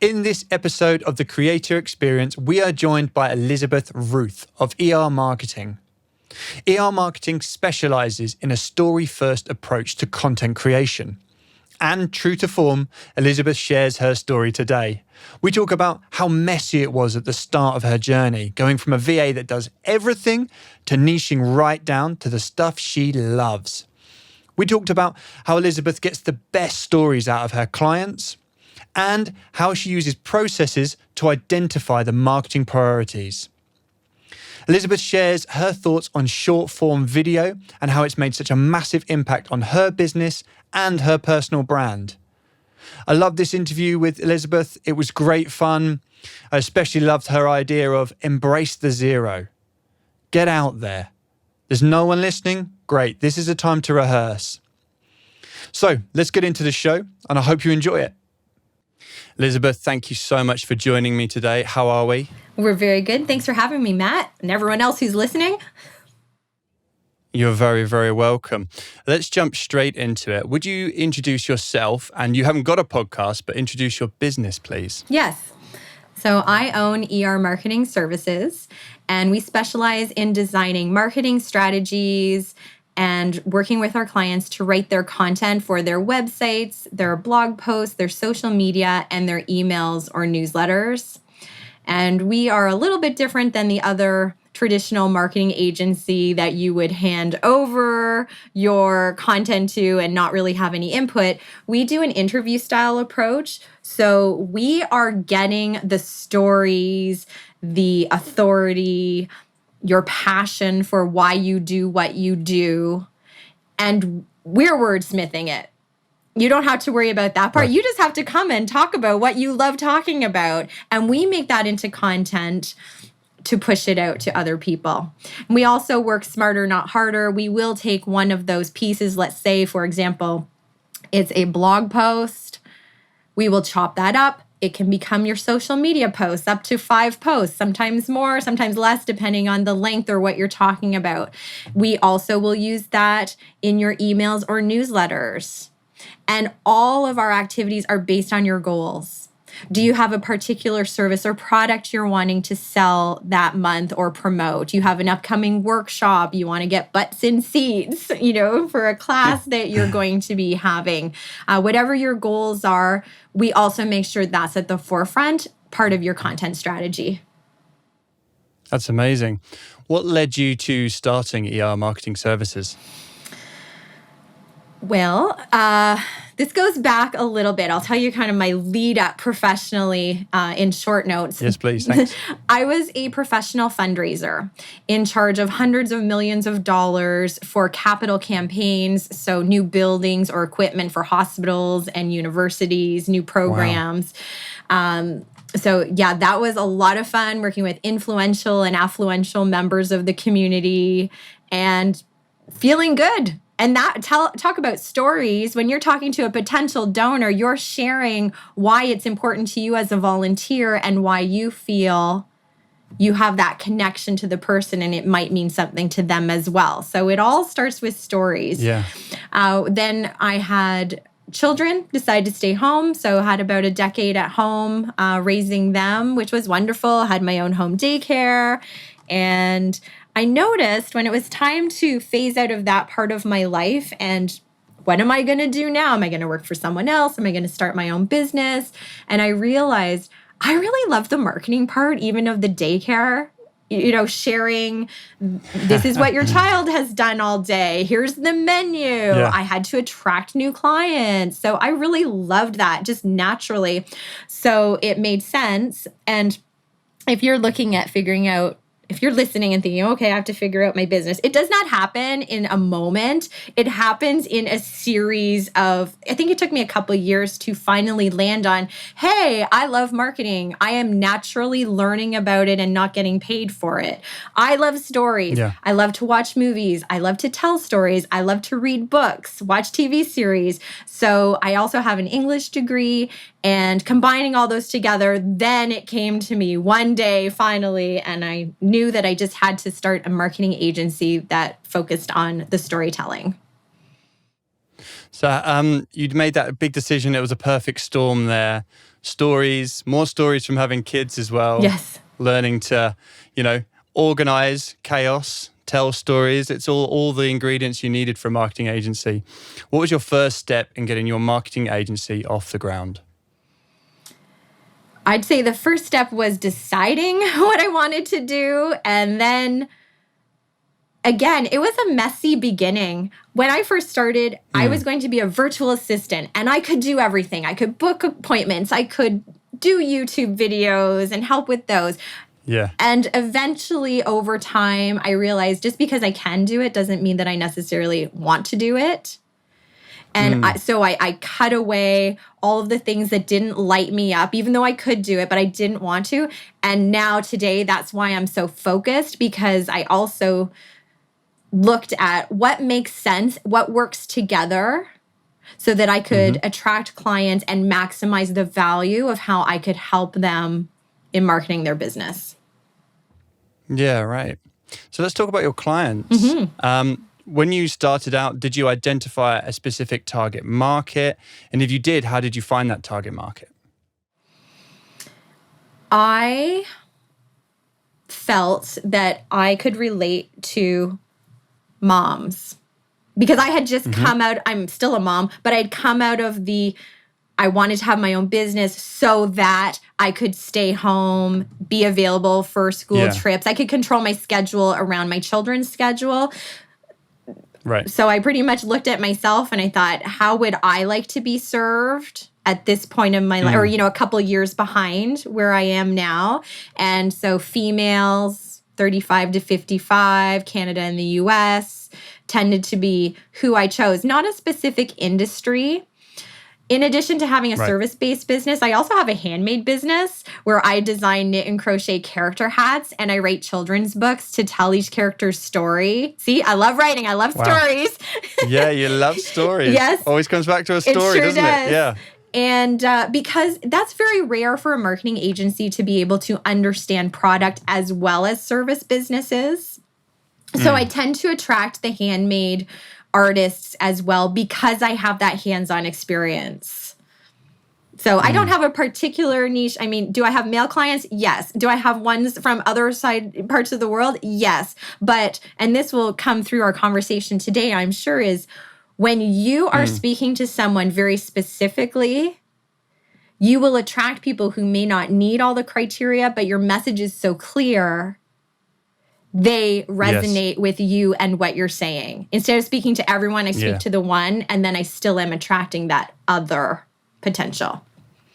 In this episode of The Creator Experience, we are joined by Elizabeth Ruth of ER Marketing. ER Marketing specialises in a story-first approach to content creation. And true to form, Elizabeth shares her story today. We talk about how messy it was at the start of her journey, going from a VA that does everything to niching right down to the stuff she loves. We talked about how Elizabeth gets the best stories out of her clients and how she uses processes to identify the marketing priorities. Elizabeth shares her thoughts on short-form video and how it's made such a massive impact on her business and her personal brand. I loved this interview with Elizabeth. It was great fun. I especially loved her idea of embrace the zero. Get out there. There's no one listening? Great. This is a time to rehearse. So let's get into the show, and I hope you enjoy it. Elizabeth, thank you so much for joining me today. How are we? We're very good. Thanks for having me, Matt, and everyone else who's listening. You're very, very welcome. Let's jump straight into it. Would you introduce yourself? And you haven't got a podcast, but introduce your business, please. Yes. So I own ER Marketing Services, and we specialize in designing marketing strategies and working with our clients to write their content for their websites, their blog posts, their social media, and their emails or newsletters. And we are a little bit different than the other traditional marketing agency that you would hand over your content to and not really have any input. We do an interview style approach. So we are getting the stories, the authority, your passion for why you do what you do, and we're wordsmithing it. You don't have to worry about that part. You just have to come and talk about what you love talking about, and we make that into content to push it out to other people. And we also work smarter, not harder. We will take one of those pieces. Let's say, for example, it's a blog post. We will chop that up. It can become your social media posts, up to 5 posts, sometimes more, sometimes less, depending on the length or what you're talking about. We also will use that in your emails or newsletters. And all of our activities are based on your goals. Do you have a particular service or product you're wanting to sell that month or promote? You have an upcoming workshop. You want to get butts in seats, for a class that you're going to be having. Whatever your goals are, we also make sure that's at the forefront, part of your content strategy. That's amazing. What led you to starting ER Marketing Services? Well, this goes back a little bit. I'll tell you kind of my lead up professionally in short notes. Yes, please. Thanks. I was a professional fundraiser in charge of hundreds of millions of dollars for capital campaigns. So new buildings or equipment for hospitals and universities, new programs. Wow. That was a lot of fun working with influential and affluential members of the community and feeling good. And talk about stories. When you're talking to a potential donor, you're sharing why it's important to you as a volunteer and why you feel you have that connection to the person and it might mean something to them as well. So it all starts with stories. Yeah. Then I had children, decided to stay home. So I had about a decade at home raising them, which was wonderful. Had my own home daycare. And I noticed when it was time to phase out of that part of my life and what am I going to do now? Am I going to work for someone else? Am I going to start my own business? And I realized I really love the marketing part, even of the daycare, sharing, this is what your child has done all day. Here's the menu. Yeah. I had to attract new clients. So I really loved that just naturally. So it made sense. And if you're looking at figuring out, if you're listening and thinking, okay, I have to figure out my business, it does not happen in a moment. It happens in a series of, I think it took me a couple of years to finally land on, hey, I love marketing. I am naturally learning about it and not getting paid for it. I love stories. Yeah. I love to watch movies. I love to tell stories. I love to read books, watch TV series. So I also have an English degree. And combining all those together, then it came to me one day finally, and I knew that I just had to start a marketing agency that focused on the storytelling. So you'd made that big decision. It was a perfect storm there. Stories, more stories from having kids as well. Yes. Learning to, organize chaos, tell stories. It's all the ingredients you needed for a marketing agency. What was your first step in getting your marketing agency off the ground? I'd say the first step was deciding what I wanted to do. And then again, it was a messy beginning. When I first started, I was going to be a virtual assistant and I could do everything. I could book appointments. I could do YouTube videos and help with those. Yeah. And eventually over time, I realized just because I can do it doesn't mean that I necessarily want to do it. And so I cut away all of the things that didn't light me up, even though I could do it, but I didn't want to. And now today, that's why I'm so focused, because I also looked at what makes sense, what works together, so that I could attract clients and maximize the value of how I could help them in marketing their business. Yeah, right. So let's talk about your clients. When you started out, did you identify a specific target market? And if you did, how did you find that target market? I felt that I could relate to moms because I had just come out, I'm still a mom, but I'd come out of I wanted to have my own business so that I could stay home, be available for school trips. I could control my schedule around my children's schedule. Right. So I pretty much looked at myself and I thought, how would I like to be served at this point in my life, or, a couple years behind where I am now. And so females, 35 to 55, Canada and the US, tended to be who I chose, not a specific industry. In addition to having a service-based business, I also have a handmade business where I design knit and crochet character hats and I write children's books to tell each character's story. See, I love writing. I love stories. Yeah, you love stories. Yes. Always comes back to a story, doesn't it? Yeah. And because that's very rare for a marketing agency to be able to understand product as well as service businesses. So I tend to attract the handmade artists as well because I have that hands-on experience. So I don't have a particular niche. I mean, do I have male clients? Yes. Do I have ones from other parts of the world? Yes. But, and this will come through our conversation today, I'm sure, is when you are speaking to someone very specifically, you will attract people who may not need all the criteria, but your message is so clear they resonate with you and what you're saying. Instead of speaking to everyone, I speak to the one, and then I still am attracting that other potential.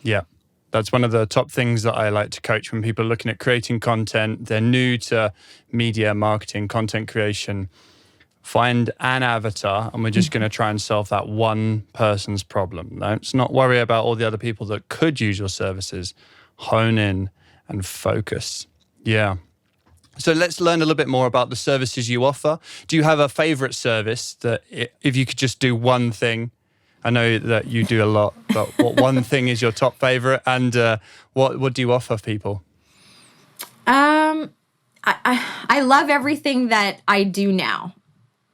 Yeah. That's one of the top things that I like to coach when people are looking at creating content. They're new to media, marketing, content creation. Find an avatar, and we're just going to try and solve that one person's problem. Let's not worry about all the other people that could use your services. Hone in and focus. Yeah. So let's learn a little bit more about the services you offer. Do you have a favorite service that if you could just do one thing? I know that you do a lot, but what one thing is your top favorite, and what do you offer people? I love everything that I do now.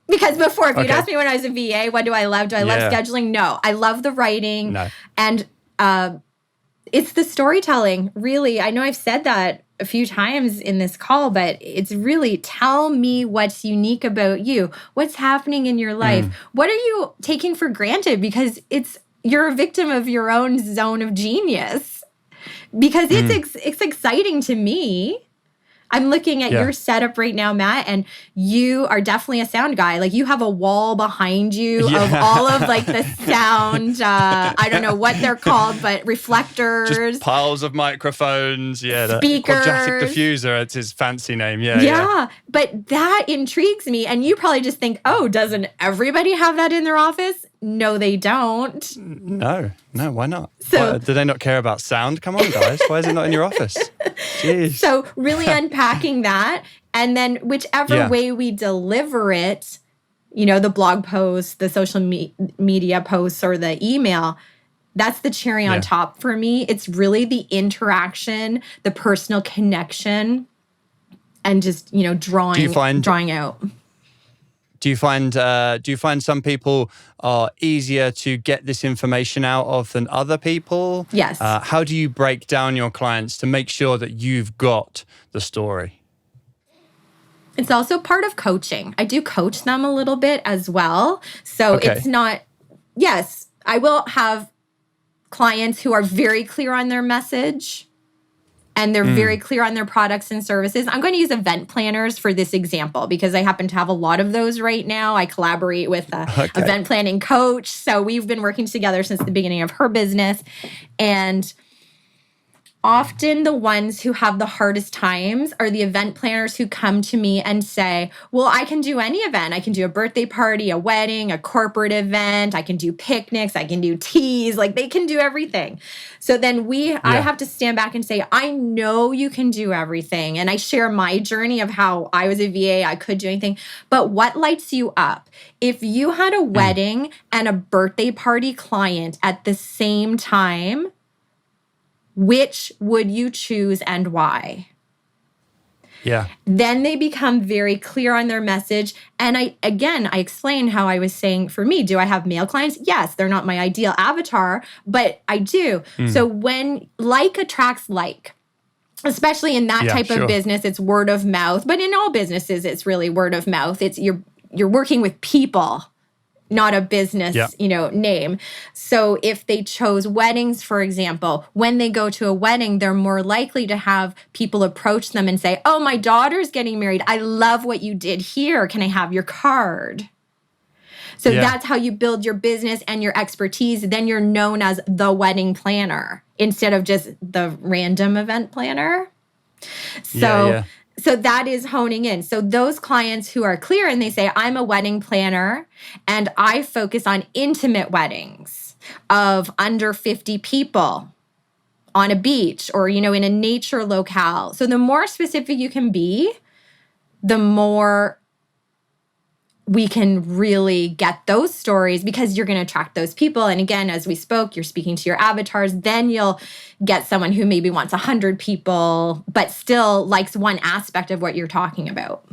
Because before, if you'd asked me when I was a VA, what do I love? Do I love scheduling? No. I love the writing. No. And it's the storytelling, really. I know I've said that a few times in this call, but it's really tell me what's unique about you. What's happening in your life? What are you taking for granted? Because you're a victim of your own zone of genius. Because it's exciting to me. I'm looking at your setup right now, Matt, and you are definitely a sound guy. Like, you have a wall behind you of all of like the sound, I don't know what they're called, but reflectors. Just piles of microphones. Yeah. Speakers. Quadratic diffuser, it's his fancy name. Yeah. But that intrigues me. And you probably just think, oh, doesn't everybody have that in their office? No, they don't. No, why not? Do they not care about sound? Come on, guys. Why is it not in your office? Jeez. So really unpacking that, and then whichever way we deliver it, the blog post, the social media posts, or the email, that's the cherry on top for me. It's really the interaction, the personal connection, and just, drawing out. Do Do you find some people are easier to get this information out of than other people? Yes. How do you break down your clients to make sure that you've got the story? It's also part of coaching. I do coach them a little bit as well. So it's not, yes, I will have clients who are very clear on their message and they're very clear on their products and services. I'm going to use event planners for this example because I happen to have a lot of those right now. I collaborate with an event planning coach. So we've been working together since the beginning of her business. And often the ones who have the hardest times are the event planners who come to me and say, well, I can do any event. I can do a birthday party, a wedding, a corporate event. I can do picnics. I can do teas. Like they can do everything. So then I have to stand back and say, I know you can do everything. And I share my journey of how I was a VA. I could do anything. But what lights you up? If you had a wedding and a birthday party client at the same time, which would you choose and why? Yeah. Then they become very clear on their message. And I explain how I was saying for me, do I have male clients? Yes, they're not my ideal avatar, but I do. So when like attracts like, especially in that type of business, it's word of mouth. But in all businesses, it's really word of mouth. It's you're working with people, not a business, name. So if they chose weddings, for example, when they go to a wedding, they're more likely to have people approach them and say, oh, my daughter's getting married. I love what you did here. Can I have your card? So that's how you build your business and your expertise. Then you're known as the wedding planner instead of just the random event planner. So that is honing in. So those clients who are clear and they say, I'm a wedding planner and I focus on intimate weddings of under 50 people on a beach or, in a nature locale. So the more specific you can be, the more we can really get those stories because you're going to attract those people. And again, as we spoke, you're speaking to your avatars. Then you'll get someone who maybe wants 100 people, but still likes one aspect of what you're talking about.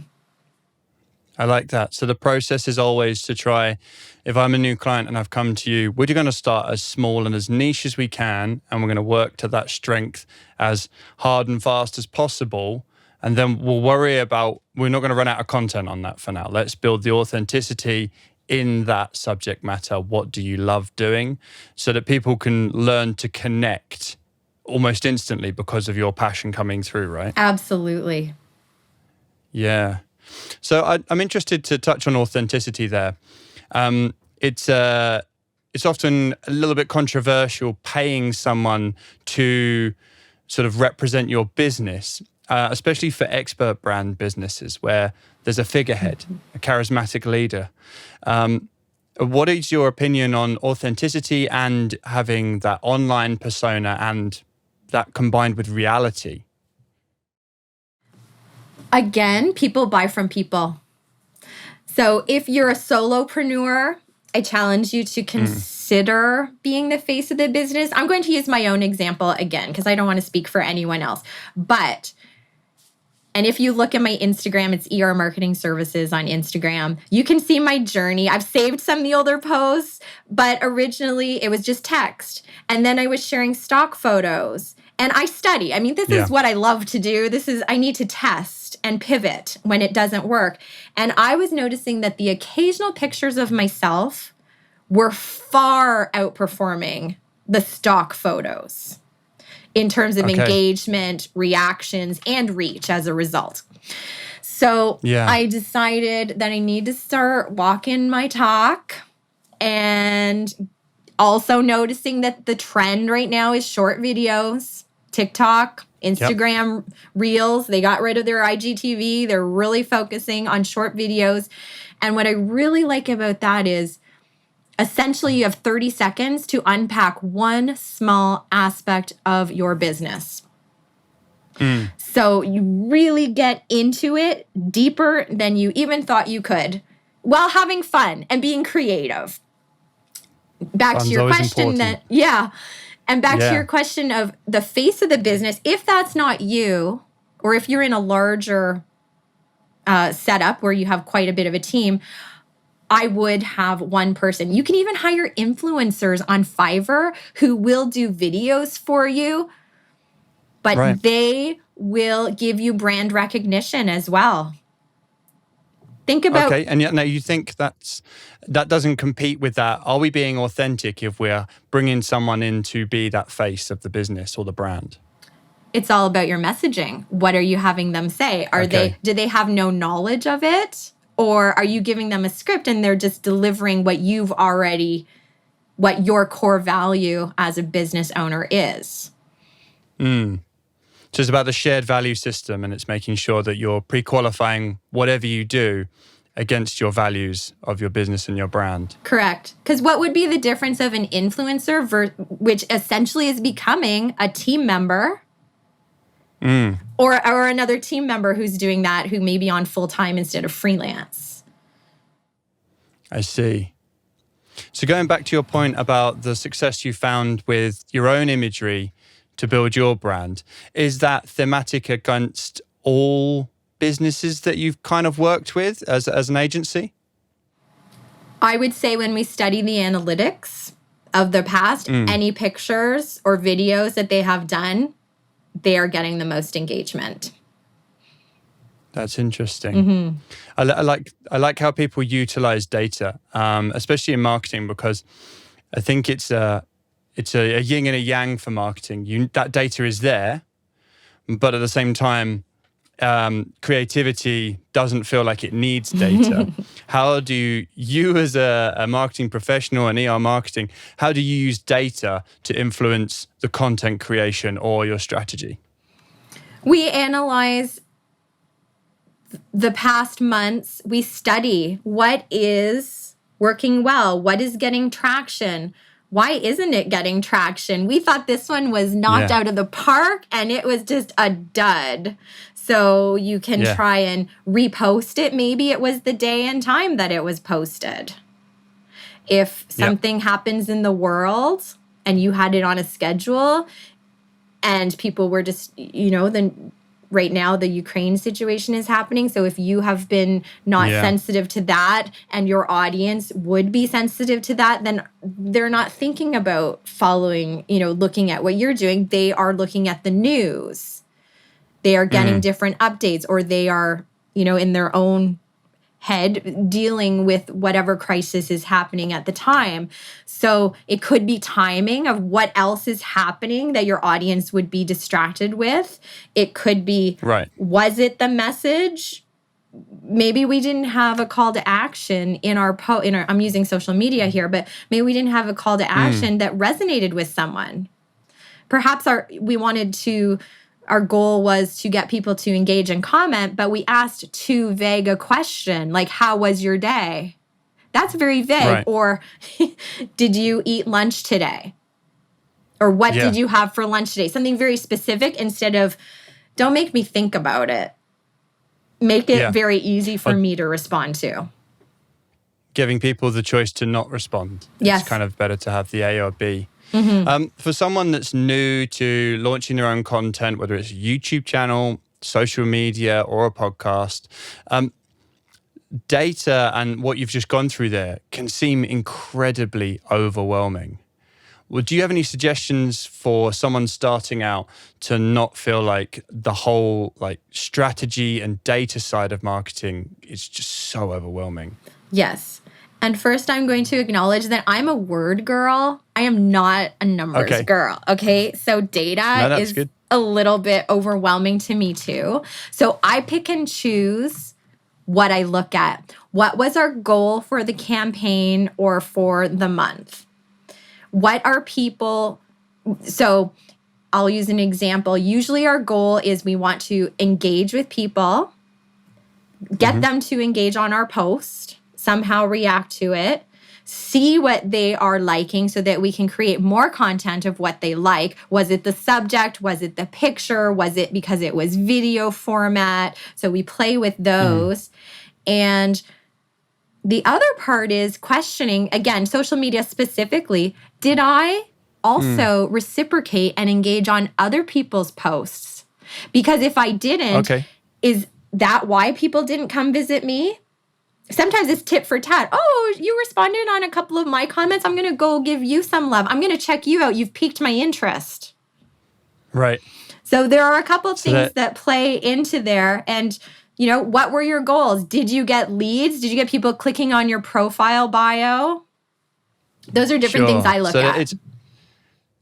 I like that. So the process is always to try, if I'm a new client and I've come to you, we're going to start as small and as niche as we can, and we're going to work to that strength as hard and fast as possible. And then we'll worry about, we're not going to run out of content on that for now. Let's build the authenticity in that subject matter. What do you love doing? So that people can learn to connect almost instantly because of your passion coming through, right? Absolutely. Yeah. So I'm interested to touch on authenticity there. It's often a little bit controversial paying someone to sort of represent your business. Especially for expert brand businesses where there's a figurehead, a charismatic leader. What is your opinion on authenticity and having that online persona and that combined with reality? Again, people buy from people. So if you're a solopreneur, I challenge you to consider being the face of the business. I'm going to use my own example again because I don't want to speak for anyone else. And if you look at my Instagram, it's ER Marketing Services on Instagram. You can see my journey. I've saved some of the older posts, but originally it was just text. And then I was sharing stock photos. And I study. I mean, this is what I love to do. I need to test and pivot when it doesn't work. And I was noticing that the occasional pictures of myself were far outperforming the stock photos in terms of engagement, reactions, and reach as a result. So I decided that I need to start walking my talk and also noticing that the trend right now is short videos, TikTok, Instagram Reels. They got rid of their IGTV. They're really focusing on short videos. And what I really like about that is essentially you have 30 seconds to unpack one small aspect of your business. So you really get into it deeper than you even thought you could while having fun and being creative. Back to your question and back to your question of the face of the business, if that's not you, or if you're in a larger setup where you have quite a bit of a team, I would have one person. You can even hire influencers on Fiverr who will do videos for you, but Right. they will give you brand recognition as well. Think about... Okay, and yet now you think that doesn't compete with that. Are we being authentic if we're bringing someone in to be that face of the business or the brand? It's all about your messaging. What are you having them say? Do they have no knowledge of it? Or are you giving them a script and they're just delivering what your core value as a business owner is? So it's about the shared value system, and it's making sure that you're pre-qualifying whatever you do against your values of your business and your brand. Correct. Because what would be the difference of an influencer, which essentially is becoming a team member, or another team member who's doing that, who may be on full-time instead of freelance? I see. So going back to your point about the success you found with your own imagery to build your brand, is that thematic against all businesses that you've kind of worked with as an agency? I would say when we study the analytics of the past, any pictures or videos that they have done, they are getting the most engagement. That's interesting. I like how people utilize data, especially in marketing, because I think it's a yin and a yang for marketing. That data is there, but at the same time, creativity doesn't feel like it needs data. How do you as a marketing professional in ER marketing, how do you use data to influence the content creation or your strategy? We analyze the past months. We study what is working well, what is getting traction. Why isn't it getting traction? We thought this one was knocked out of the park and it was just a dud. So you can try and repost it. Maybe it was the day and time that it was posted. If something happens in the world and you had it on a schedule and people were just, then right now the Ukraine situation is happening. So if you have been not sensitive to that and your audience would be sensitive to that, then they're not thinking about following, looking at what you're doing. They are looking at the news. They are getting different updates, or they are, in their own head dealing with whatever crisis is happening at the time. So it could be timing of what else is happening that your audience would be distracted with. It could be, was it the message? Maybe we didn't have a call to action in our I'm using social media here, but maybe we didn't have a call to action that resonated with someone. Perhaps our goal was to get people to engage and comment, but we asked too vague a question, like, how was your day? That's very vague. Right. Or did you eat lunch today? Or what did you have for lunch today? Something very specific instead of, don't make me think about it. Make it very easy for me to respond to. Giving people the choice to not respond. Yes. It's kind of better to have the A or B. For someone that's new to launching their own content, whether it's a YouTube channel, social media, or a podcast, data and what you've just gone through there can seem incredibly overwhelming. Well, do you have any suggestions for someone starting out to not feel like the whole strategy and data side of marketing is just so overwhelming? Yes. And first, I'm going to acknowledge that I'm a word girl. I am not a numbers girl. Okay. So data is good. A little bit overwhelming to me too. So I pick and choose what I look at. What was our goal for the campaign or for the month? What are people? So I'll use an example. Usually our goal is we want to engage with people, get them to engage on our post, somehow react to it, see what they are liking so that we can create more content of what they like. Was it the subject? Was it the picture? Was it because it was video format? So we play with those. And the other part is questioning, again, social media specifically, did I also reciprocate and engage on other people's posts? Because if I didn't, is that why people didn't come visit me? Sometimes it's tit for tat. Oh, you responded on a couple of my comments. I'm going to go give you some love. I'm going to check you out. You've piqued my interest. Right. So there are a couple of things that play into there. And, what were your goals? Did you get leads? Did you get people clicking on your profile bio? Those are different things I look at.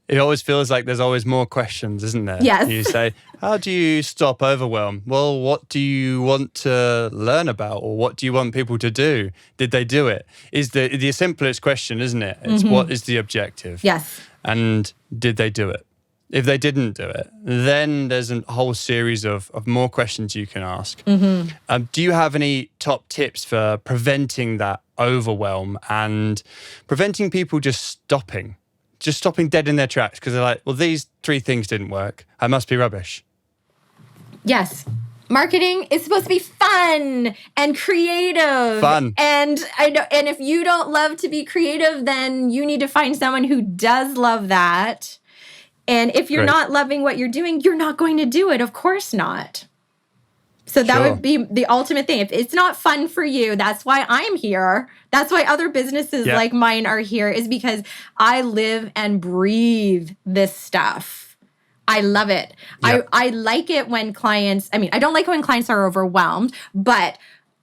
It always feels like there's always more questions, isn't there? Yes. You say, how do you stop overwhelm? Well, what do you want to learn about, or what do you want people to do? Did they do it? Is the simplest question, isn't it? It's what is the objective? Yes. And did they do it? If they didn't do it, then there's a whole series of more questions you can ask. Do you have any top tips for preventing that overwhelm and preventing people just stopping dead in their tracks because they're like, well, these 3 things didn't work. I must be rubbish. Yes. Marketing is supposed to be fun and creative. Fun. And I know, and if you don't love to be creative, then you need to find someone who does love that. And if you're not loving what you're doing, you're not going to do it. Of course not. So that would be the ultimate thing. If it's not fun for you, that's why I'm here. That's why other businesses like mine are here, is because I live and breathe this stuff. I love it. Yep. I like it when clients, I don't like it when clients are overwhelmed, but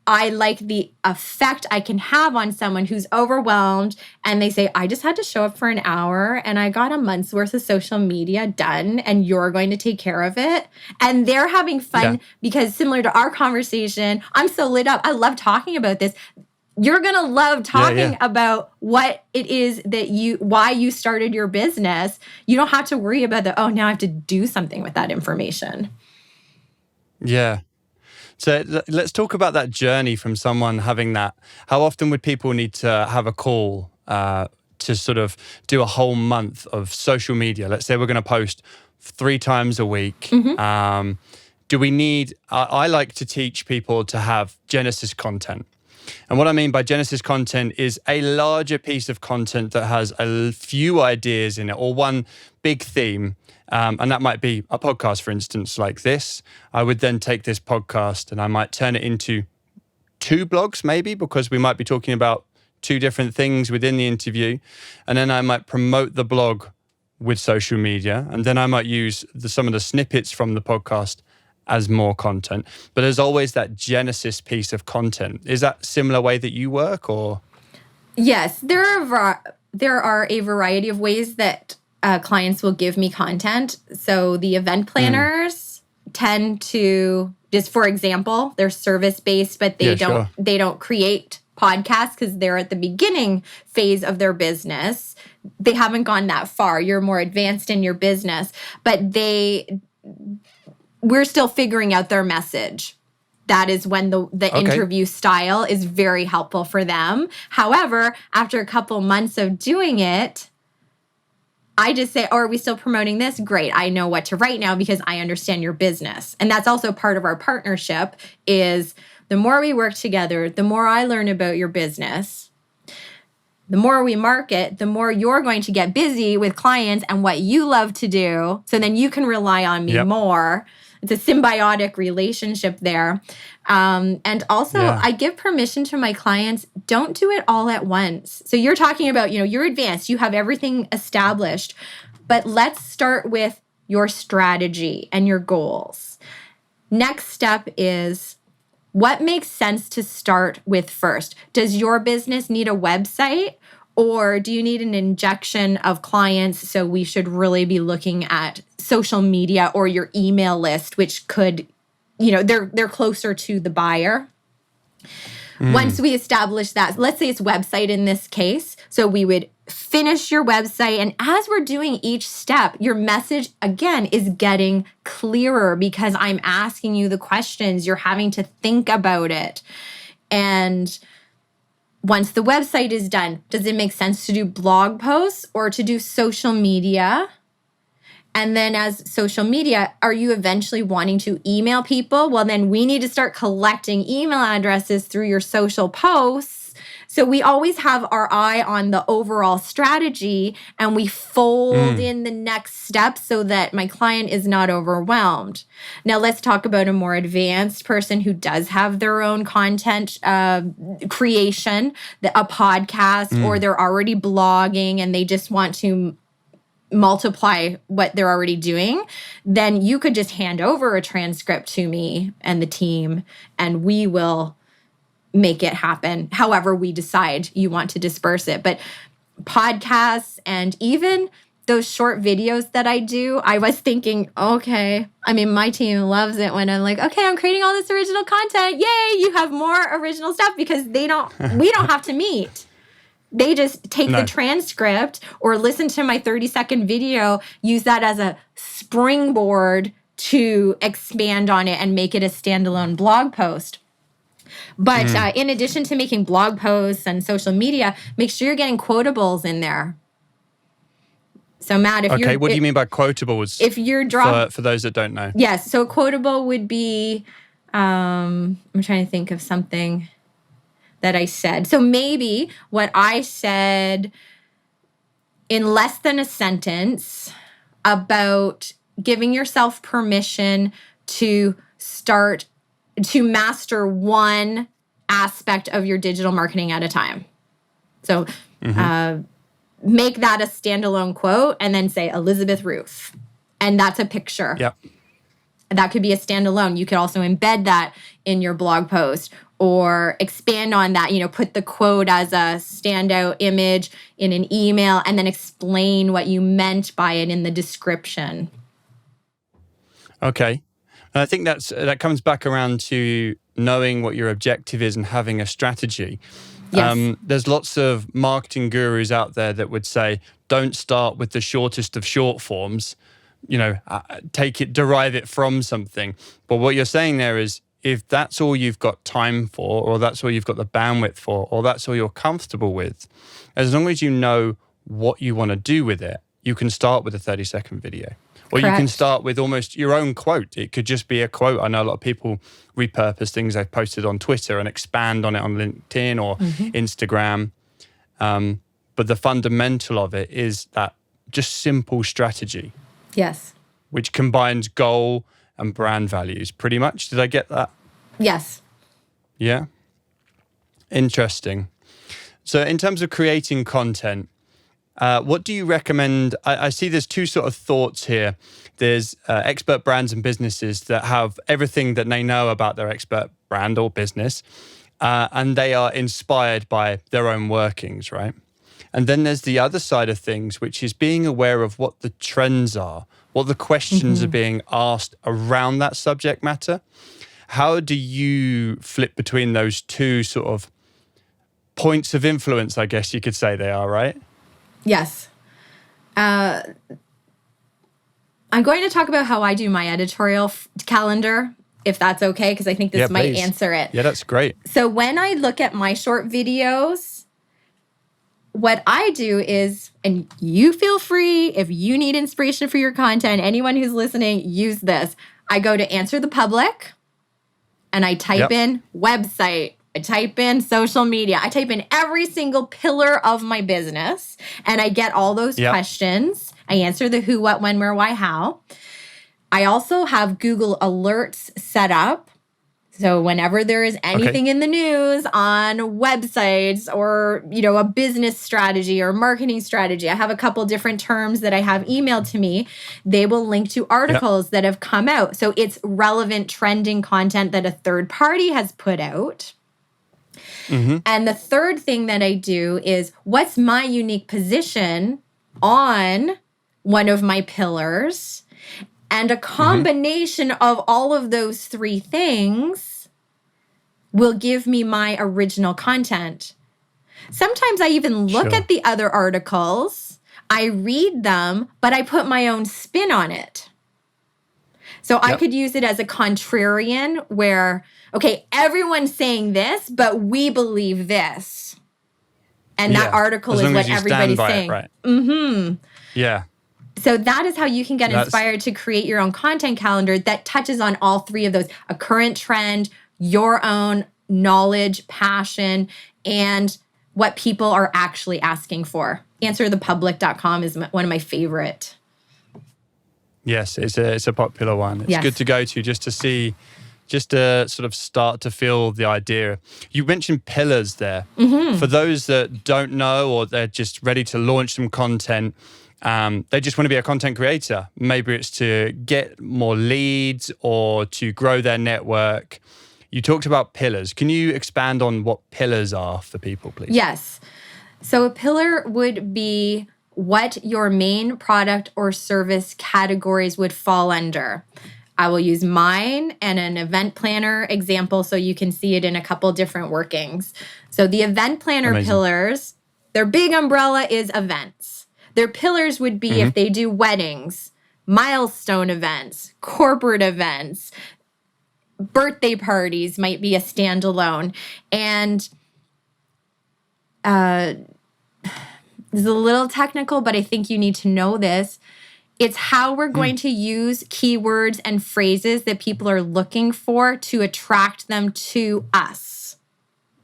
I like the effect I can have on someone who's overwhelmed and they say, I just had to show up for an hour and I got a month's worth of social media done and you're going to take care of it. And they're having fun because similar to our conversation, I'm so lit up. I love talking about this. You're going to love talking about what it is why you started your business. You don't have to worry about now I have to do something with that information. Yeah. So let's talk about that journey from someone having that. How often would people need to have a call to sort of do a whole month of social media? Let's say we're going to post 3 times a week. Do we need, I like to teach people to have Genesis content. And what I mean by Genesis content is a larger piece of content that has a few ideas in it or one big theme. And that might be a podcast, for instance, like this. I would then take this podcast and I might turn it into 2 blogs maybe, because we might be talking about 2 different things within the interview. And then I might promote the blog with social media. And then I might use some of the snippets from the podcast as more content. But there's always that Genesis piece of content. Is that a similar way that you work, or? Yes, there are a variety of ways that clients will give me content. So the event planners tend to, just for example, they're service-based, but they don't create podcasts because they're at the beginning phase of their business. They haven't gone that far. You're more advanced in your business, but we're still figuring out their message. That is when the interview style is very helpful for them. However, after a couple months of doing it, I just say, are we still promoting this? Great. I know what to write now because I understand your business. And that's also part of our partnership is the more we work together, the more I learn about your business, the more we market, the more you're going to get busy with clients and what you love to do. So then you can rely on me more. It's a symbiotic relationship there. And also, I give permission to my clients, don't do it all at once. So you're talking about, you're advanced, you have everything established, but let's start with your strategy and your goals. Next step is, what makes sense to start with first? Does your business need a website? Or do you need an injection of clients? So we should really be looking at social media or your email list, which could, they're closer to the buyer. Once we establish that, let's say it's website in this case. So we would finish your website. And as we're doing each step, your message, again, is getting clearer because I'm asking you the questions. You're having to think about it. And once the website is done, does it make sense to do blog posts or to do social media? And then as social media, are you eventually wanting to email people? Well, then we need to start collecting email addresses through your social posts So we always have our eye on the overall strategy, and we fold in the next step so that my client is not overwhelmed. Now, let's talk about a more advanced person who does have their own content creation, a podcast, or they're already blogging and they just want to multiply what they're already doing. Then you could just hand over a transcript to me and the team, and we will make it happen however we decide you want to disperse it. But podcasts and even those short videos that I do, I was thinking, okay, I mean, my team loves it when I'm like, okay, I'm creating all this original content. Yay, you have more original stuff, because we don't have to meet. They just take the transcript or listen to my 30-second video, use that as a springboard to expand on it and make it a standalone blog post. But in addition to making blog posts and social media, make sure you're getting quotables in there. So Matt, if what do you mean by quotables? If you're for those that don't know. Yes, so a quotable would be, I'm trying to think of something that I said. So maybe what I said in less than a sentence about giving yourself permission to master one aspect of your digital marketing at a time. So make that a standalone quote and then say Elizabeth Ruth. And that's a picture. Yep. That could be a standalone. You could also embed that in your blog post or expand on that, put the quote as a standout image in an email and then explain what you meant by it in the description. Okay. And I think that comes back around to knowing what your objective is and having a strategy. Yes. There's lots of marketing gurus out there that would say, don't start with the shortest of short forms, derive it from something. But what you're saying there is, if that's all you've got time for, or that's all you've got the bandwidth for, or that's all you're comfortable with, as long as you know what you want to do with it, you can start with a 30-second video. Or Correct. You can start with almost your own quote. It could just be a quote. I know a lot of people repurpose things they've posted on Twitter and expand on it on LinkedIn or Instagram. But the fundamental of it is that just simple strategy. Yes. Which combines goal and brand values, pretty much. Did I get that? Yes. Yeah. Interesting. So in terms of creating content, what do you recommend? I see there's two sort of thoughts here. There's expert brands and businesses that have everything that they know about their expert brand or business, and they are inspired by their own workings, right? And then there's the other side of things, which is being aware of what the trends are, what the questions are being asked around that subject matter. How do you flip between those two sort of points of influence, I guess you could say they are, right? Yes. I'm going to talk about how I do my editorial calendar, if that's okay, because I think this might answer it. Yeah, that's great. So when I look at my short videos, what I do is, and you feel free, if you need inspiration for your content, anyone who's listening, use this. I go to answer the public and I type in website. I type in social media. I type in every single pillar of my business and I get all those questions. I answer the who, what, when, where, why, how. I also have Google Alerts set up. So whenever there is anything in the news on websites or, a business strategy or marketing strategy, I have a couple different terms that I have emailed to me. They will link to articles that have come out. So it's relevant, trending content that a third party has put out. And the third thing that I do is, what's my unique position on one of my pillars? And a combination of all of those three things will give me my original content. Sometimes I even look at the other articles, I read them, but I put my own spin on it. So I could use it as a contrarian where, okay, everyone's saying this, but we believe this. And that article is what everybody's saying. Right. Yeah. So that is how you can get inspired to create your own content calendar that touches on all three of those: a current trend, your own knowledge, passion, and what people are actually asking for. Answerthepublic.com is one of my favorite. Yes, it's a popular one. It's Yes. good to go to just to see, just to sort of start to feel the idea. You mentioned pillars there. For those that don't know, or they're just ready to launch some content, they just want to be a content creator. Maybe it's to get more leads or to grow their network. You talked about pillars. Can you expand on what pillars are for people, please? Yes. So a pillar would be what your main product or service categories would fall under. I will use mine and an event planner example so you can see it in a couple different workings. So the event planner Amazing. pillars, their big umbrella is events. Their pillars would be if they do weddings, milestone events, corporate events, birthday parties might be a standalone. And this is a little technical, but I think you need to know this. It's how we're going to use keywords and phrases that people are looking for to attract them to us,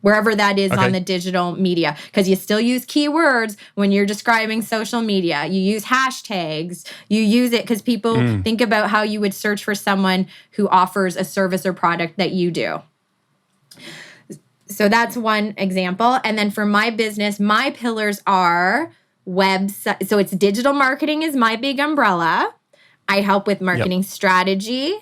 wherever that is on the digital media. Because you still use keywords when you're describing social media. You use hashtags. You use it because people think about how you would search for someone who offers a service or product that you do. So that's one example. And then for my business, my pillars are website. So it's digital marketing is my big umbrella. I help with marketing strategy,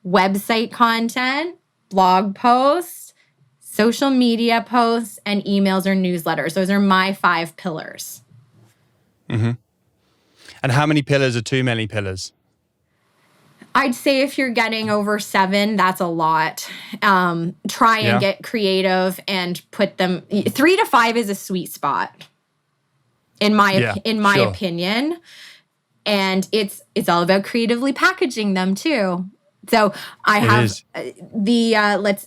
website content, blog posts, social media posts, and emails or newsletters. Those are my 5 pillars. And how many pillars are too many pillars? I'd say if you're getting over 7, that's a lot. Try and get creative and put them. 3 to 5 is a sweet spot, in my opinion. And it's all about creatively packaging them too. So I have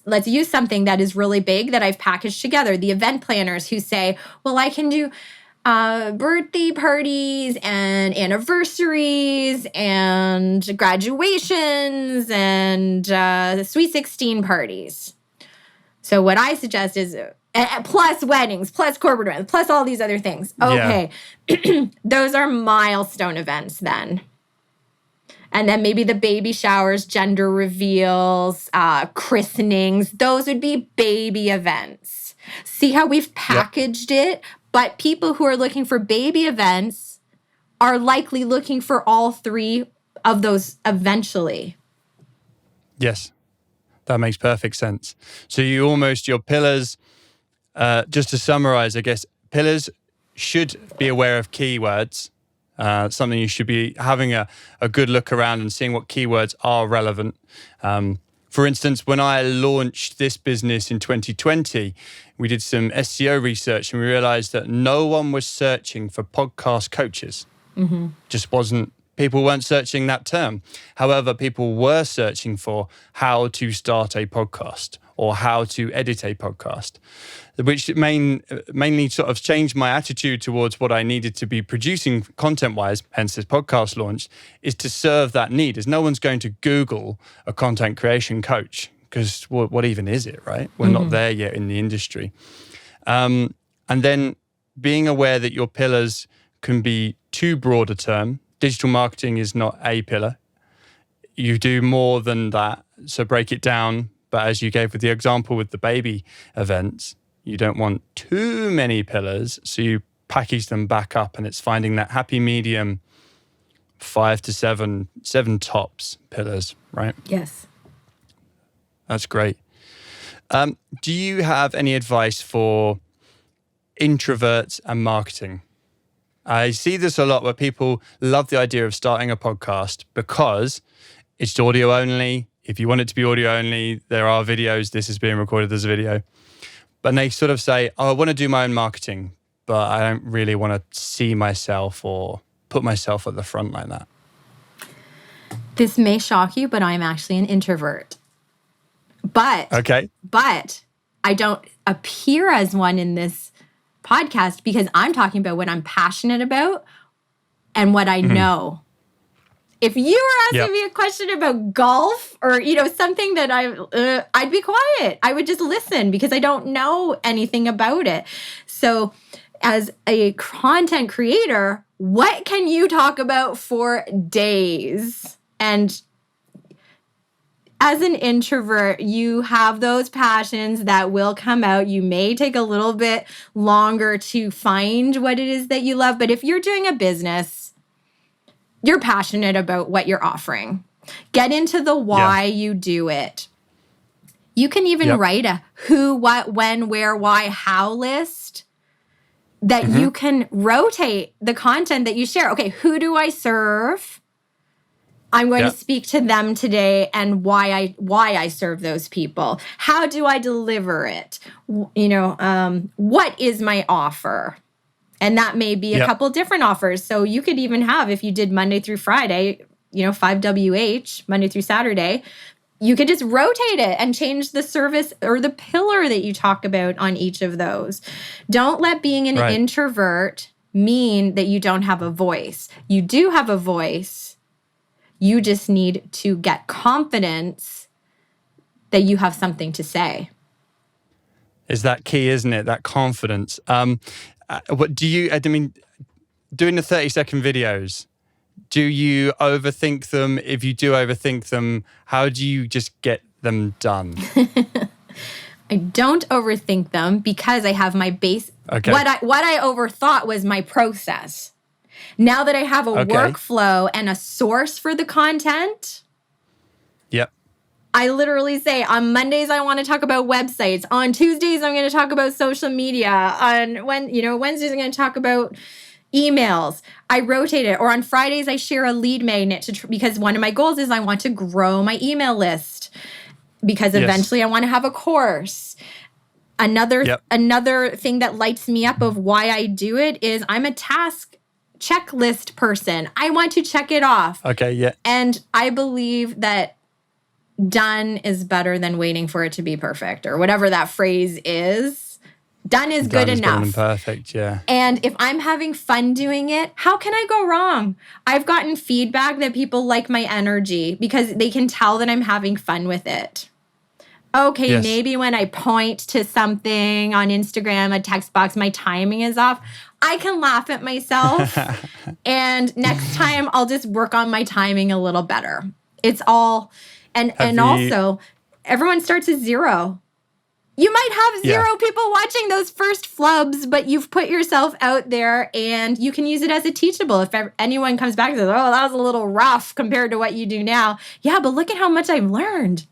let's use something that is really big that I've packaged together. The event planners who say, well, I can do birthday parties and anniversaries and graduations and Sweet 16 parties. So what I suggest is plus weddings, plus corporate events, plus all these other things. Okay, those are milestone events then. And then maybe the baby showers, gender reveals, christenings, those would be baby events. See how we've packaged it? But people who are looking for baby events are likely looking for all 3 of those eventually. Yes, that makes perfect sense. So your pillars, just to summarize, I guess, pillars should be aware of keywords. Something you should be having a good look around and seeing what keywords are relevant. For instance, when I launched this business in 2020, we did some SEO research and we realized that no one was searching for podcast coaches. People weren't searching that term. However, people were searching for how to start a podcast or how to edit a podcast, which mainly sort of changed my attitude towards what I needed to be producing content-wise, hence this podcast launch, is to serve that need. As no one's going to Google a content creation coach, because what even is it, right? We're not there yet in the industry. And then being aware that your pillars can be too broad a term. Digital marketing is not a pillar. You do more than that, so break it down. But as you gave with the example with the baby events, you don't want too many pillars, so you package them back up, and it's finding that happy medium, 5 to 7 tops pillars, right? Yes. That's great. Do you have any advice for introverts and marketing? I see this a lot where people love the idea of starting a podcast because it's audio only. If you want it to be audio only, there are videos. This is being recorded as a video. But they sort of say, oh, I want to do my own marketing, but I don't really want to see myself or put myself at the front like that. This may shock you, but I'm actually an introvert. But I don't appear as one in this podcast because I'm talking about what I'm passionate about and what I know. If you were Yep. asking me a question about golf or, something that I'd be quiet. I would just listen because I don't know anything about it. So as a content creator, what can you talk about for days? And as an introvert, you have those passions that will come out. You may take a little bit longer to find what it is that you love. But if you're doing a business, you're passionate about what you're offering. Get into the why you do it. You can even write a who, what, when, where, why, how list that you can rotate the content that you share. Okay, who do I serve? I'm going to speak to them today and why I serve those people. How do I deliver it? What is my offer? And that may be a couple different offers. So you could even have, if you did Monday through Friday, 5WH, Monday through Saturday, you could just rotate it and change the service or the pillar that you talk about on each of those. Don't let being an introvert mean that you don't have a voice. You do have a voice. You just need to get confidence that you have something to say. Is that key, isn't it? That confidence. What do you, doing the 30-second videos, do you overthink them? If you do overthink them, how do you just get them done? I don't overthink them because I have my base. Okay. What I overthought was my process. Now that I have a workflow and a source for the content, I literally say on Mondays I want to talk about websites. On Tuesdays I'm going to talk about social media. On Wednesdays I'm going to talk about emails. I rotate it. Or on Fridays I share a lead magnet because one of my goals is I want to grow my email list because eventually I want to have a course. Another thing that lights me up of why I do it is I'm a task checklist person. I want to check it off. Okay, yeah. And I believe that done is better than waiting for it to be perfect or whatever that phrase is. Done is good enough. Better than perfect, yeah. And if I'm having fun doing it, how can I go wrong? I've gotten feedback that people like my energy because they can tell that I'm having fun with it. Okay, maybe when I point to something on Instagram, a text box, my timing is off. I can laugh at myself. And next time I'll just work on my timing a little better. It's all, and also everyone starts at zero. You might have zero people watching those first flubs, but you've put yourself out there and you can use it as a teachable. If anyone comes back and says, oh, that was a little rough compared to what you do now. Yeah, but look at how much I've learned.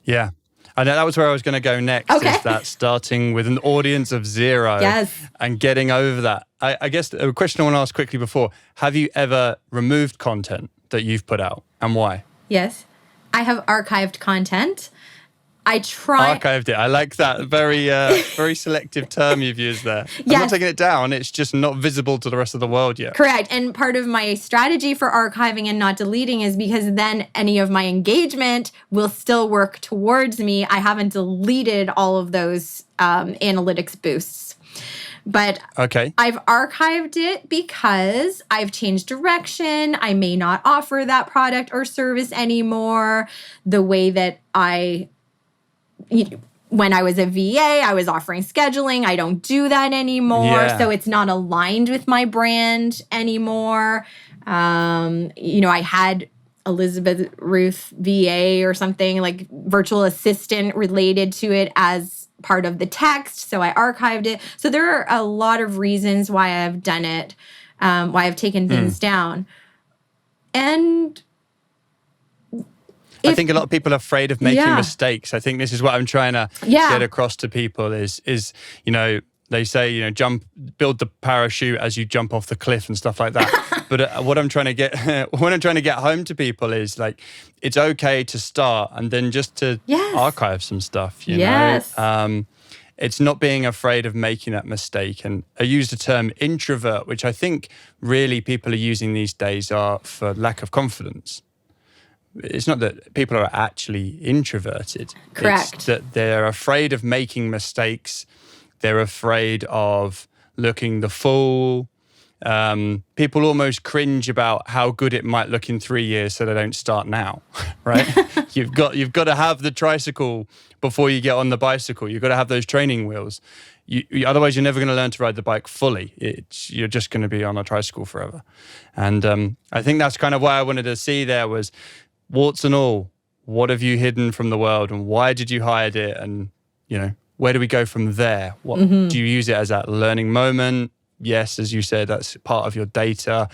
Yeah. I know that was where I was going to go next, is that starting with an audience of zero and getting over that. I guess a question I want to ask quickly before, have you ever removed content that you've put out and why? Yes. I have archived content. Archived it. I like that. Very, very selective term you've used there. I'm not taking it down. It's just not visible to the rest of the world yet. Correct. And part of my strategy for archiving and not deleting is because then any of my engagement will still work towards me. I haven't deleted all of those analytics boosts. But I've archived it because I've changed direction. I may not offer that product or service anymore. The way that when I was a VA, I was offering scheduling. I don't do that anymore. Yeah. So it's not aligned with my brand anymore. I had Elizabeth Ruth VA or something like virtual assistant related to it as part of the text. So I archived it. So there are a lot of reasons why I've done it, why I've taken things down. And I think a lot of people are afraid of making mistakes. I think this is what I'm trying to get across to people is they say, build the parachute as you jump off the cliff and stuff like that. But what I'm trying to get home to people is like, it's okay to start and then just to archive some stuff, you know? It's not being afraid of making that mistake. And I use the term introvert, which I think really people are using these days are for lack of confidence. It's not that people are actually introverted. Correct. It's that they're afraid of making mistakes. They're afraid of looking the fool. people almost cringe about how good it might look in 3 years, so they don't start now, right? You've got to have the tricycle before you get on the bicycle. You've got to have those training wheels. Otherwise, you're never going to learn to ride the bike fully. You're just going to be on a tricycle forever. And I think that's kind of why I wanted to see there was, warts and all, what have you hidden from the world, and why did you hide it? And, where do we go from there? What do you use it as that learning moment? Yes, as you said, that's part of your data.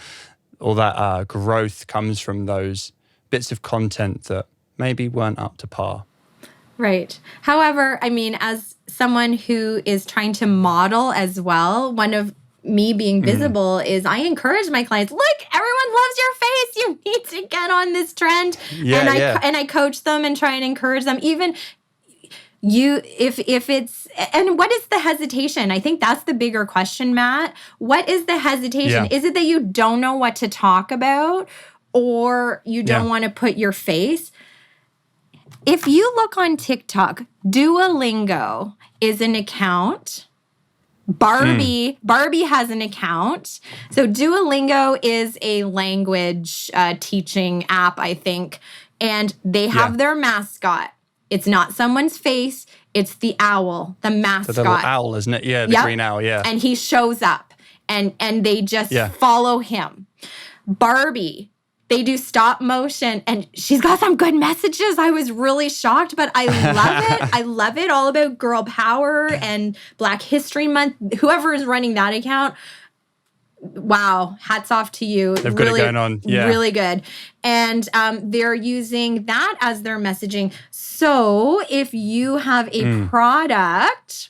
All that growth comes from those bits of content that maybe weren't up to par. Right. However, I mean, as someone who is trying to model as well, one of me being visible is I encourage my clients, look, everyone loves your face. You need to get on this trend. And I coach them and try and encourage them. Even if it's, and what is the hesitation? I think that's the bigger question, Matt. What is the hesitation? Is it that you don't know what to talk about, or you don't want to put your face? If you look on TikTok, Duolingo is an account. Barbie has an account. So Duolingo is a language teaching app, I think. And they have their mascot. It's not someone's face. It's the owl, the mascot. The little owl, isn't it? Yeah, the green owl, yeah. And he shows up and they just follow him. Barbie, they do stop motion and she's got some good messages. I was really shocked, but I love it. I love it. All about girl power and Black History Month. Whoever is running that account, wow, hats off to you. They've got it going on. Yeah. Really good. And they're using that as their messaging. So if you have a product,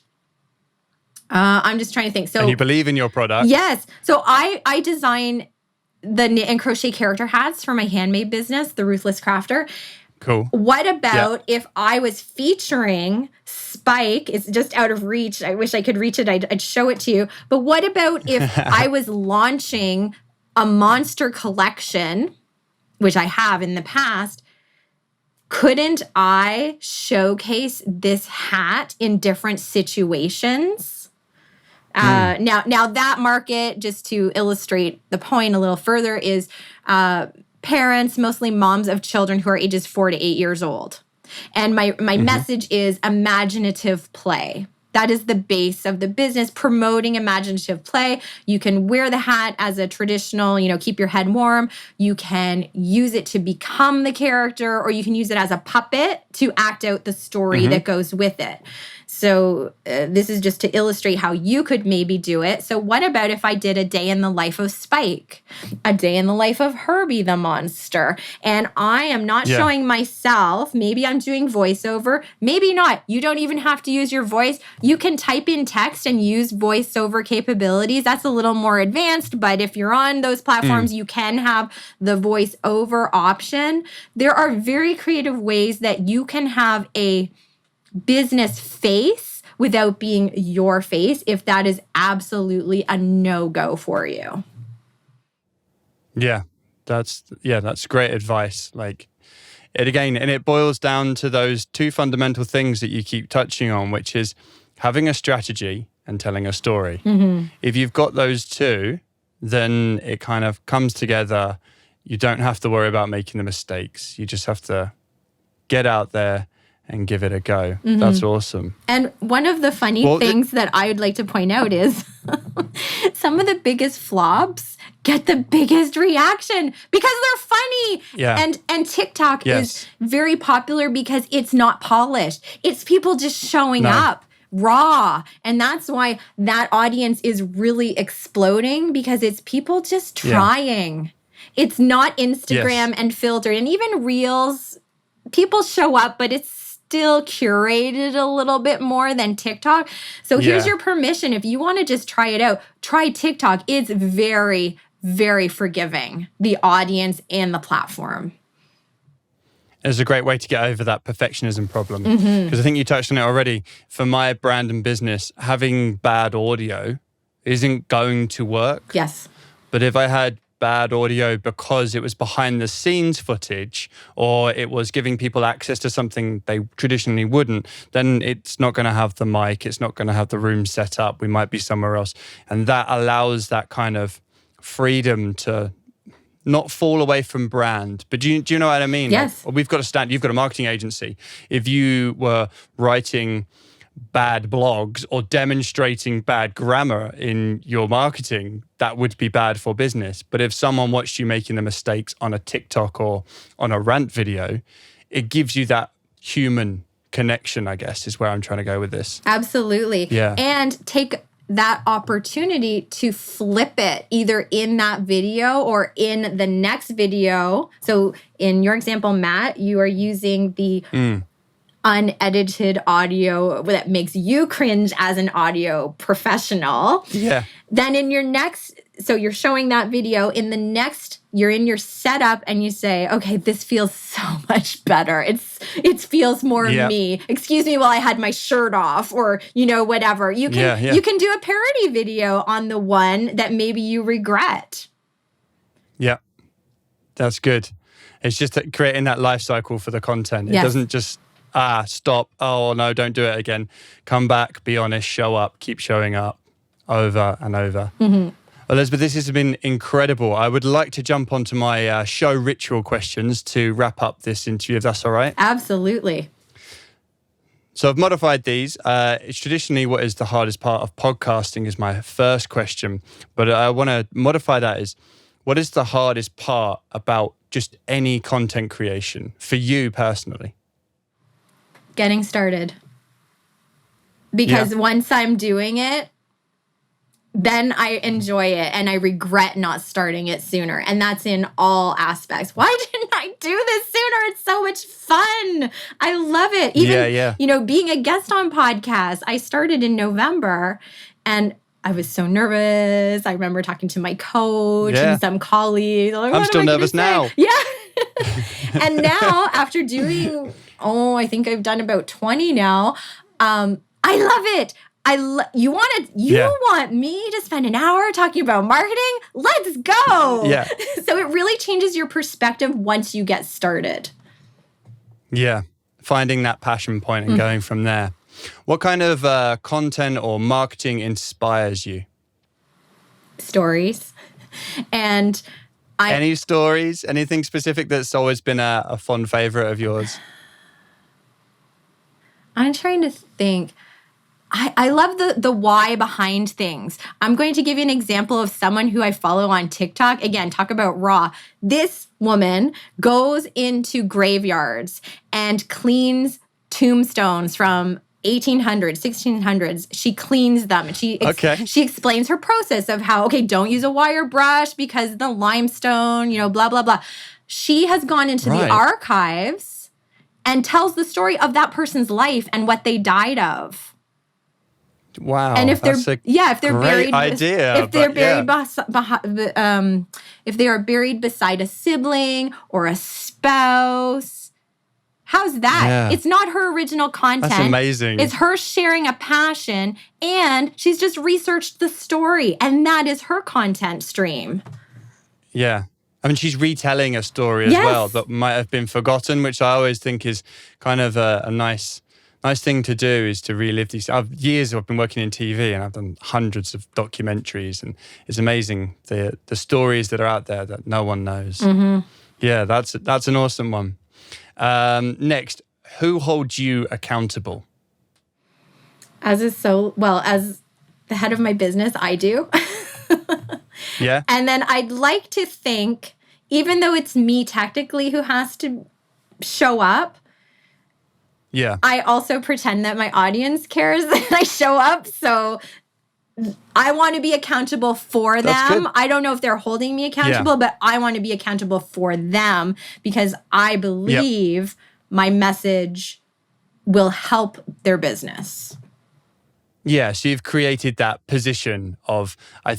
I'm just trying to think. So, and you believe in your product. Yes. So I design the knit and crochet character hats for my handmade business, The Ruthless Crafter. Cool. What about if I was featuring Spike? It's just out of reach. I wish I could reach it. I'd show it to you. But what about if I was launching a monster collection, which I have in the past? Couldn't I showcase this hat in different situations? Now that market, just to illustrate the point a little further, is parents, mostly moms of children who are ages 4 to 8 years old. And my message is imaginative play. That is the base of the business, promoting imaginative play. You can wear the hat as a traditional, keep your head warm. You can use it to become the character, or you can use it as a puppet to act out the story that goes with it. So this is just to illustrate how you could maybe do it. So what about if I did a day in the life of Spike, a day in the life of Herbie the monster, and I am not showing myself. Maybe I'm doing voiceover, maybe not. You don't even have to use your voice. You can type in text and use voiceover capabilities. That's a little more advanced, but if you're on those platforms, you can have the voiceover option. There are very creative ways that you can have a business face without being your face, if that is absolutely a no-go for you. Yeah, that's great advice. Like it again, and it boils down to those two fundamental things that you keep touching on, which is having a strategy and telling a story. If you've got those two, then it kind of comes together. You don't have to worry about making the mistakes. You just have to get out there and give it a go. That's awesome. And one of the funny things that I would like to point out is some of the biggest flops get the biggest reaction because they're funny. Yeah. And TikTok is very popular because it's not polished. It's people just showing up raw. And that's why that audience is really exploding, because it's people just trying. It's not Instagram and filtered. And even Reels, people show up, but it's still curated a little bit more than TikTok. So here's your permission. If you want to just try it out, try TikTok. It's very, very forgiving, the audience and the platform. It's a great way to get over that perfectionism problem. Because I think you touched on it already. For my brand and business, having bad audio isn't going to work. Yes. But if I had bad audio because it was behind the scenes footage, or it was giving people access to something they traditionally wouldn't, then it's not going to have the mic, it's not going to have the room set up, we might be somewhere else. And that allows that kind of freedom to not fall away from brand. But do you know what I mean? Yes. Like, we've got a stand. You've got a marketing agency. If you were writing bad blogs or demonstrating bad grammar in your marketing, that would be bad for business. But if someone watched you making the mistakes on a TikTok or on a rant video, it gives you that human connection, I guess, is where I'm trying to go with this. Absolutely. Yeah. And take that opportunity to flip it either in that video or in the next video. So in your example, Matt, you are using the unedited audio that makes you cringe as an audio professional. Yeah. Then in your next, so you're showing that video, in the next, you're in your setup and you say, okay, this feels so much better. It feels more me. Excuse me while I had my shirt off, or, whatever. You can do a parody video on the one that maybe you regret. Yeah. That's good. It's just creating that life cycle for the content. It doesn't just stop. Oh no, don't do it again. Come back, be honest, show up, keep showing up over and over. Mm-hmm. Elizabeth, this has been incredible. I would like to jump onto my show ritual questions to wrap up this interview, if that's all right. Absolutely. So I've modified these. It's traditionally what is the hardest part of podcasting is my first question. But I want to modify that as, what is the hardest part about just any content creation for you personally? Getting started. Because once I'm doing it, then I enjoy it and I regret not starting it sooner. And that's in all aspects. Why didn't I do this sooner? It's so much fun. I love it. Even, being a guest on podcasts, I started in November and I was so nervous. I remember talking to my coach and some colleagues. Like, I'm still nervous now. Yeah. And now after doing, I think I've done about 20 now. I love it. You want me to spend an hour talking about marketing? Let's go. Yeah. So it really changes your perspective once you get started. Yeah. Finding that passion point and going from there. What kind of content or marketing inspires you? Stories. And any stories? Anything specific that's always been a fond favorite of yours? I'm trying to think. I love the why behind things. I'm going to give you an example of someone who I follow on TikTok. Again, talk about raw. This woman goes into graveyards and cleans tombstones from 1800s, 1600s. She cleans them. And she explains her process of how, don't use a wire brush because the limestone, blah, blah, blah. She has gone into the archives and tells the story of that person's life and what they died of. Wow, and if they're great buried, idea, if they're buried, if they are buried beside a sibling or a spouse, how's that? Yeah. It's not her original content. That's amazing. It's her sharing a passion, and she's just researched the story, and that is her content stream. Yeah. I mean, she's retelling a story as well that might have been forgotten, which I always think is kind of a nice thing to do, is to relive these. I've been working in TV and I've done hundreds of documentaries, and it's amazing the stories that are out there that no one knows. Mm-hmm. Yeah, that's an awesome one. Next, who holds you accountable? As the head of my business, I do. Yeah. And then I'd like to think, even though it's me technically who has to show up, I also pretend that my audience cares that I show up. So I want to be accountable for them. Good. I don't know if they're holding me accountable, but I want to be accountable for them because I believe my message will help their business. Yeah, so you've created that position of, I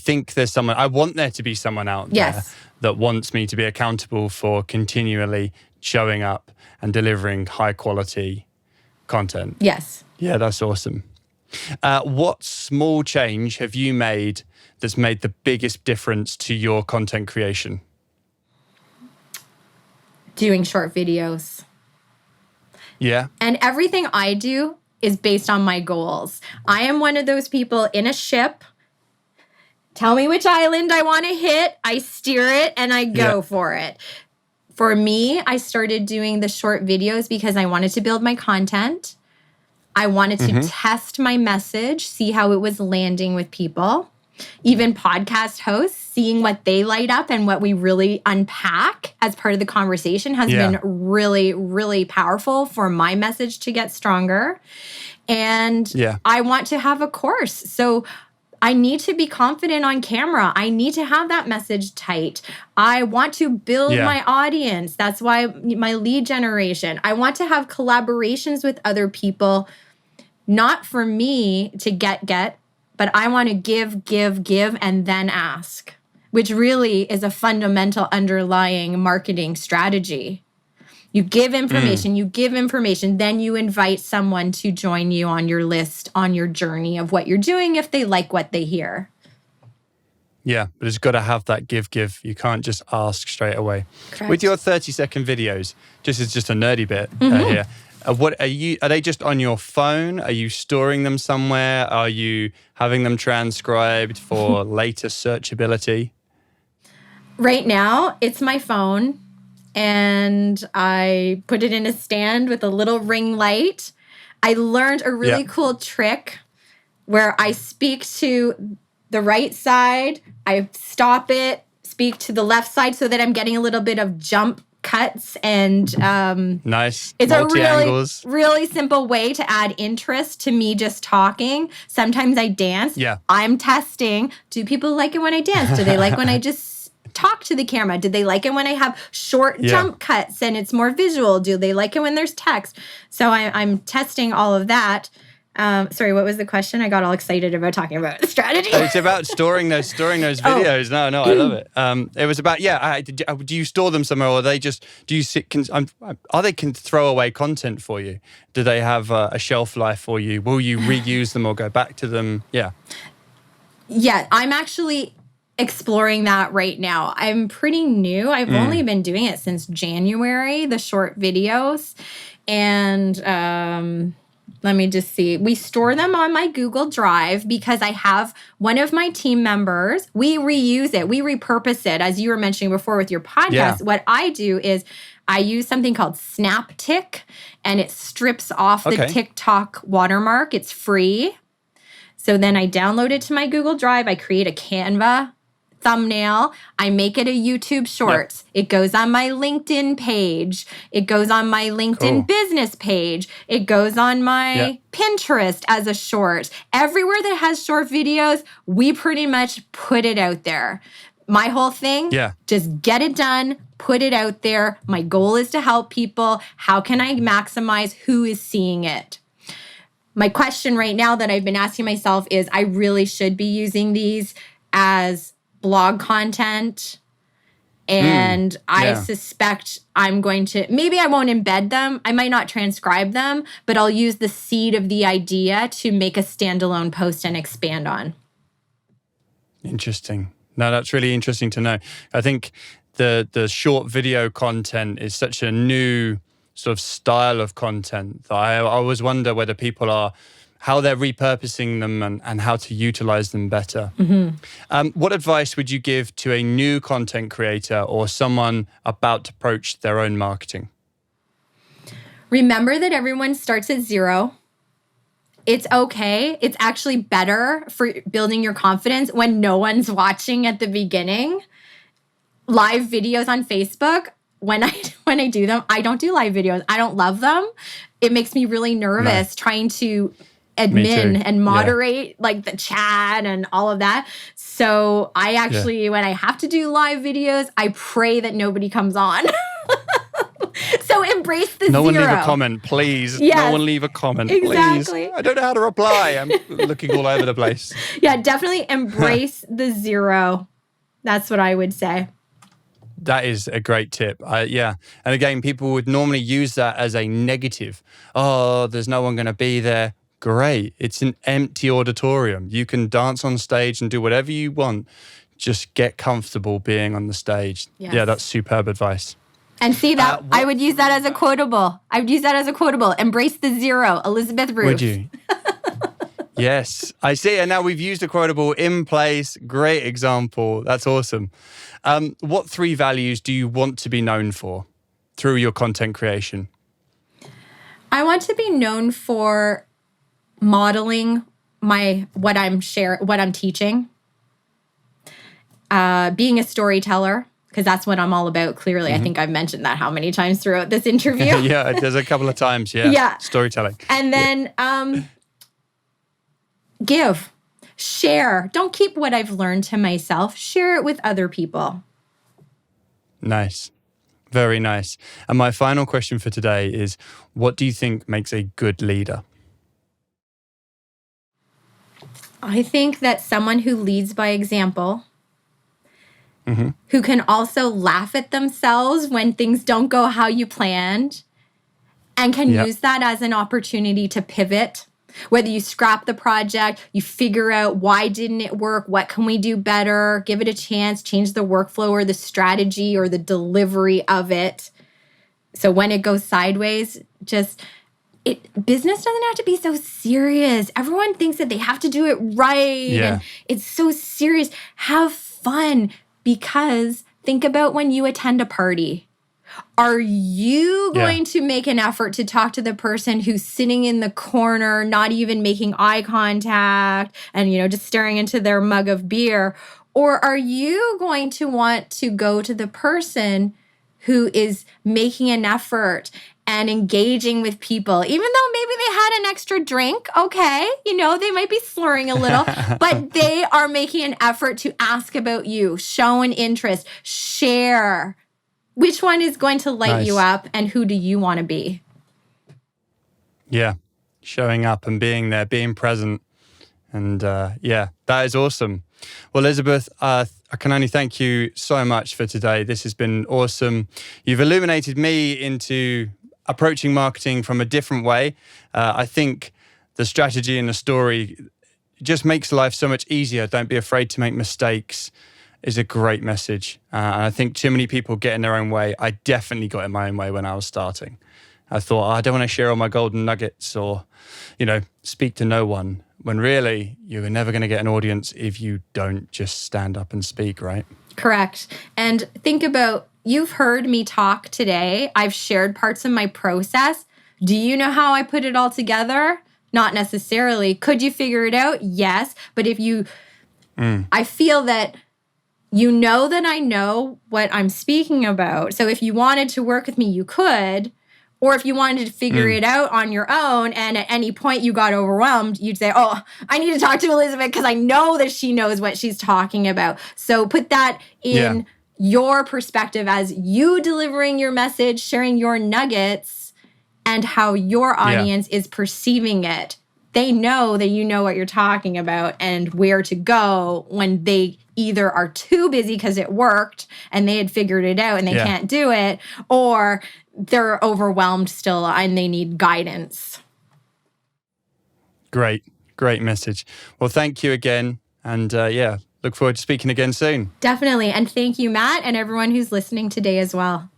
want there to be someone out there that wants me to be accountable for continually showing up and delivering high quality content. Yes. Yeah, that's awesome. What small change have you made that's made the biggest difference to your content creation? Doing short videos. Yeah. And everything I do is based on my goals. I am one of those people in a ship, Tell me which island I want to hit. I steer it and I go for it. For me, I started doing the short videos because I wanted to build my content. I wanted to test my message, see how it was landing with people. Even podcast hosts, seeing what they light up and what we really unpack as part of the conversation has been really, really powerful for my message to get stronger. And I want to have a course. So I need to be confident on camera. I need to have that message tight. I want to build my audience. That's why my lead generation. I want to have collaborations with other people, not for me to get, but I want to give, and then ask, which really is a fundamental underlying marketing strategy. You give information, then you invite someone to join you on your list, on your journey of what you're doing if they like what they hear. Yeah, but it's got to have that give. You can't just ask straight away. Correct. With your 30-second videos, just as just a nerdy bit here, what are they just on your phone? Are you storing them somewhere? Are you having them transcribed for later searchability? Right now, it's my phone. And I put it in a stand with a little ring light. I learned a really cool trick where I speak to the right side, I stop it, speak to the left side so that I'm getting a little bit of jump cuts and nice. It's a really simple way to add interest to me just talking. Sometimes I dance. Yeah. I'm testing. Do people like it when I dance? Do they like when I just talk to the camera? Did they like it when I have short jump cuts and it's more visual? Do they like it when there's text? So I'm testing all of that. Sorry, what was the question? I got all excited about talking about strategy. It's about storing those videos. No, I love it. It was about do you store them somewhere, or are they just are they throwaway content for you? Do they have a shelf life for you? Will you reuse them or go back to them? Yeah, I'm actually exploring that right now. I'm pretty new. I've only been doing it since January, the short videos. And let me just see. We store them on my Google Drive because I have one of my team members. We reuse it. We repurpose it. As you were mentioning before with your podcast, what I do is I use something called SnapTick, and it strips off the TikTok watermark. It's free. So then I download it to my Google Drive. I create a Canva thumbnail. I make it a YouTube Shorts. It goes on my LinkedIn page. It goes on my LinkedIn business page. It goes on my Pinterest as a short. Everywhere that has short videos, we pretty much put it out there. My whole thing, just get it done, put it out there. My goal is to help people. How can I maximize who is seeing it? My question right now that I've been asking myself is, I really should be using these as blog content. And I suspect I'm going to, maybe I won't embed them. I might not transcribe them, but I'll use the seed of the idea to make a standalone post and expand on. Interesting. No, that's really interesting to know. I think the short video content is such a new sort of style of content that I always wonder whether people are, how they're repurposing them and how to utilize them better. What advice would you give to a new content creator or someone about to approach their own marketing? Remember that everyone starts at zero. It's okay. It's actually better for building your confidence when no one's watching at the beginning. Live videos on Facebook, when I do them, I don't do live videos. I don't love them. It makes me really nervous trying to admin and moderate like the chat and all of that. So I actually, when I have to do live videos, I pray that nobody comes on. So embrace the No zero. one leave a comment, please. Yes, no one leave a comment, exactly. please. I don't know how to reply. I'm looking all over the place. Yeah, definitely embrace the zero. That's what I would say. That is a great tip. And again, people would normally use that as a negative. Oh, there's no one going to be there. Great. It's an empty auditorium. You can dance on stage and do whatever you want. Just get comfortable being on the stage. Yes. Yeah, that's superb advice. And see that, I would use that as a quotable. Embrace the zero, Elizabeth Ruth. Would you? Yes, I see. And now we've used a quotable in place. Great example. That's awesome. What 3 values do you want to be known for through your content creation? I want to be known for modeling what I'm teaching, being a storyteller, because that's what I'm all about. Clearly, I think I've mentioned that how many times throughout this interview. Yeah, there's a couple of times. Yeah. Storytelling. And then give, share. Don't keep what I've learned to myself. Share it with other people. Nice. Very nice. And my final question for today is, what do you think makes a good leader? I think that someone who leads by example, who can also laugh at themselves when things don't go how you planned, and can use that as an opportunity to pivot. Whether you scrap the project, you figure out why didn't it work, what can we do better, give it a chance, change the workflow or the strategy or the delivery of it. So when it goes sideways, business doesn't have to be so serious. Everyone thinks that they have to do it right. Yeah. And it's so serious. Have fun, because think about when you attend a party. Are you going to make an effort to talk to the person who's sitting in the corner, not even making eye contact and, just staring into their mug of beer? Or are you going to want to go to the person who is making an effort and engaging with people, even though maybe they had an extra drink? Okay, they might be slurring a little, but they are making an effort to ask about you, show an interest, share. Which one is going to light you up, and who do you want to be? Yeah, showing up and being there, being present. And that is awesome. Well, Elizabeth, I can only thank you so much for today. This has been awesome. You've illuminated me into approaching marketing from a different way. I think the strategy and the story just makes life so much easier. Don't be afraid to make mistakes is a great message. And I think too many people get in their own way. I definitely got in my own way when I was starting. I thought, I don't want to share all my golden nuggets or, speak to no one. When really, you're never going to get an audience if you don't just stand up and speak, right? Correct. And think about, you've heard me talk today. I've shared parts of my process. Do you know how I put it all together? Not necessarily. Could you figure it out? Yes. But if you, I feel that that I know what I'm speaking about. So if you wanted to work with me, you could. Or if you wanted to figure it out on your own and at any point you got overwhelmed, you'd say, I need to talk to Elizabeth because I know that she knows what she's talking about. So put that in your perspective as you delivering your message, sharing your nuggets, and how your audience is perceiving it. They know that you know what you're talking about and where to go when they either are too busy because it worked and they had figured it out and they can't do it, or they're overwhelmed still and they need guidance. Great message. Well, thank you again. And look forward to speaking again soon. Definitely. And thank you, Matt, and everyone who's listening today as well.